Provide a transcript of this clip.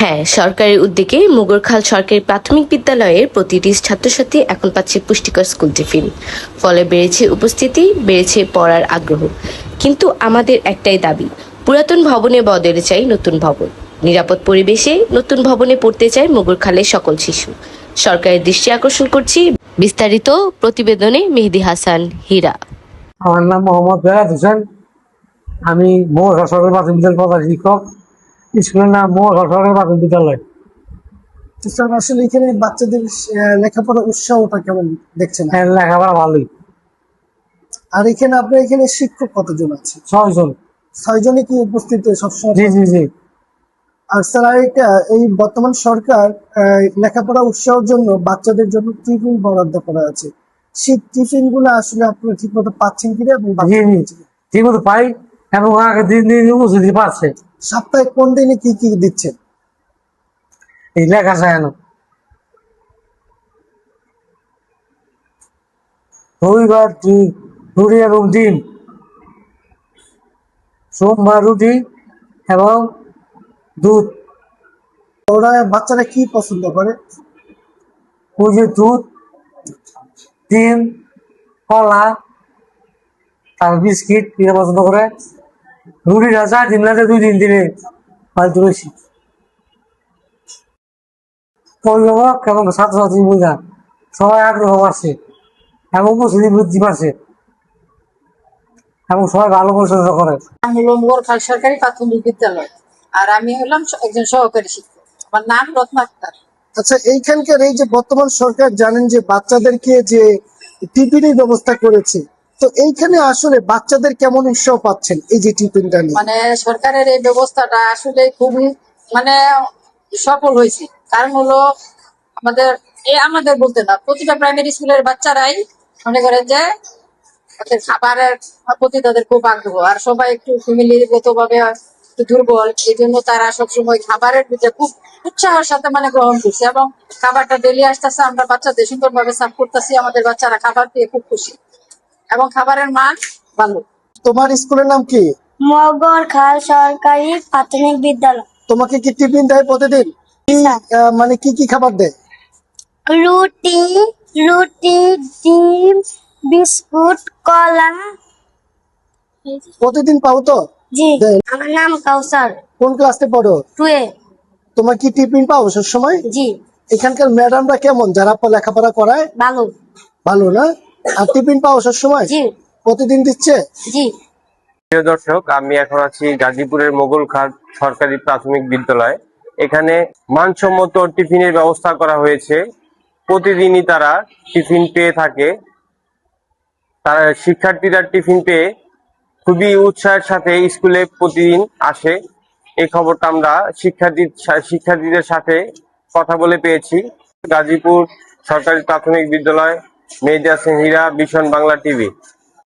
হ্যাঁ, সরকারি উদ্যোগে মুগরখাল সরকারি প্রাথমিক বিদ্যালয়ের প্রতিটি ছাত্রছাত্রী এখন পাচ্ছে পুষ্টিকর স্কুল টিফিন। ফলে বেড়েছে উপস্থিতি, বেড়েছে পড়ার আগ্রহ। কিন্তু আমাদের একটাই দাবি, পুরাতন ভবনে বদলে চাই নতুন ভবন। নিরাপদ পরিবেশে নতুন ভবনে পড়তে চায় মুগরখালের সকল শিশু। সরকারের দৃষ্টি আকর্ষণ করছি। বিস্তারিত প্রতিবেদনে মেহেদী হাসান, হীরা। আমার নাম মোহাম্মদ বেলাত হোসেন। আমি মুগরখাল সরকারি প্রাথমিক বিদ্যালয়ের প্রধান শিক্ষক। স্কুলের নাম মুগরখাল সরকারি প্রাথমিক বিদ্যালয়। তো স্যার আসলে এখানে বাচ্চাদের লেখাপড়ার উৎসাহটা কেমন দেখছেন? হ্যাঁ, লেখাপড়া ভালোই। আর এখানে আপনার এখানে শিক্ষক কতজন আছে? 6 জন। 6 জনই কি উপস্থিত সবসময়? জি জি জি। আর স্যার আরেকটা, এই বর্তমান সরকার লেখাপড়া উৎসাহের জন্য বাচ্চাদের জন্য টিফিন বরাদ্দ করা আছে। সেই টিফিন গুলো আসলে আপনারা ঠিক মতো পাচ্ছেন কিনা এবং জি জি, ঠিক মতো পাই এবং আগে দিন দিন উপস্থিতি পাচ্ছে। সপ্তাহে কোন দিনে কি কি দিচ্ছেন? এই লেখা শেখানো। রবিবার রুটি এবং ডিম, সোমবার রুটি এবং দুধ। ওরা বাচ্চারা কি পছন্দ করে? ওই যে দুধ, ডিম, কলা, তার বিস্কিট এটা পছন্দ করে। রুটিটা 4 দিন লাগে, 2 দিন দিলে হয়তো বেশি। অভিভাবক এবং ছাত্রছাত্রী বোঝা সবাই আগ্রহ বাড়ছে এবং উপস্থিতি বৃদ্ধি পাচ্ছে এবং সবাই ভালো প্রশংসা করে। আমি হলো মুগরখাল সরকারি প্রাথমিক বিদ্যালয়, আর আমি হলাম একজন সহকারী শিক্ষক। আমার নাম রত্না আক্তার। আচ্ছা, এইখানকার এই যে বর্তমান সরকার জানেন যে বাচ্চাদেরকে যে টিফিনের ব্যবস্থা করেছে, তো এইখানে আসলে বাচ্চাদের কেমন উৎসাহ পাচ্ছেন এই যে টিফিনটা নিয়ে? মানে সরকারের এই ব্যবস্থাটা আসলে খুবই মানে সফল হয়েছে। কারণ হলো আমাদের বলতে না, প্রতিটা প্রাইমারি স্কুলের বাচ্চারাই মনে করেন যে ওদের খাবারের প্রতি তাদের খুব আগ্রহ, আর সবাই একটু ফ্যামিলিগত ভাবে একটু দুর্বল, এই জন্য তারা সবসময় খাবারের প্রতি খুব উৎসাহের সাথে মানে গ্রহণ করছে, এবং খাবারটা ডেলি আসতেছে, আমরা বাচ্চাদের সুন্দরভাবে সার্ভ করতেছি, আমাদের বাচ্চারা খাবার পেয়ে খুব খুশি এবং খাবারের মান ভালো। তোমার স্কুলের নাম কি? মুগরখাল সরকারি প্রাথমিক বিদ্যালয়। তোমাকে কি টিফিন দেয় প্রতিদিন? মানে কি কি খাবার দেয়? রুটি রুটি ডিম, বিস্কুট, কলা। প্রতিদিন পাও তো? জি, দেয়। আমার নাম কাউসার, কোন ক্লাসে পড়ো? 2 তোমার কি টিফিন পাও সব সময়? জি, এখানকার ম্যাডামরা কেমন, যারা লেখাপড়া করায়? ভালো। ভালো না? আর টিফিন পাও সব সময়? জি প্রতিদিন দিচ্ছে? জি। প্রিয় দর্শক, আমি এখন আছি গাজীপুরের মুগরখাল সরকারি প্রাথমিক বিদ্যালয়। এখানে মানসম্মত টিফিনের ব্যবস্থা করা হয়েছে। প্রতিদিনই তারা টিফিন পেয়ে থাকে। তারা শিক্ষার্থীরা টিফিন পেয়ে খুবই উৎসাহের সাথে স্কুলে প্রতিদিন আসে। এই খবরটা আমরা শিক্ষার্থীদের সাথে কথা বলে পেয়েছি। গাজীপুর সরকারি প্রাথমিক বিদ্যালয়, মেহেদী হাসান, হীরা, ভিশন বাংলা টিভি।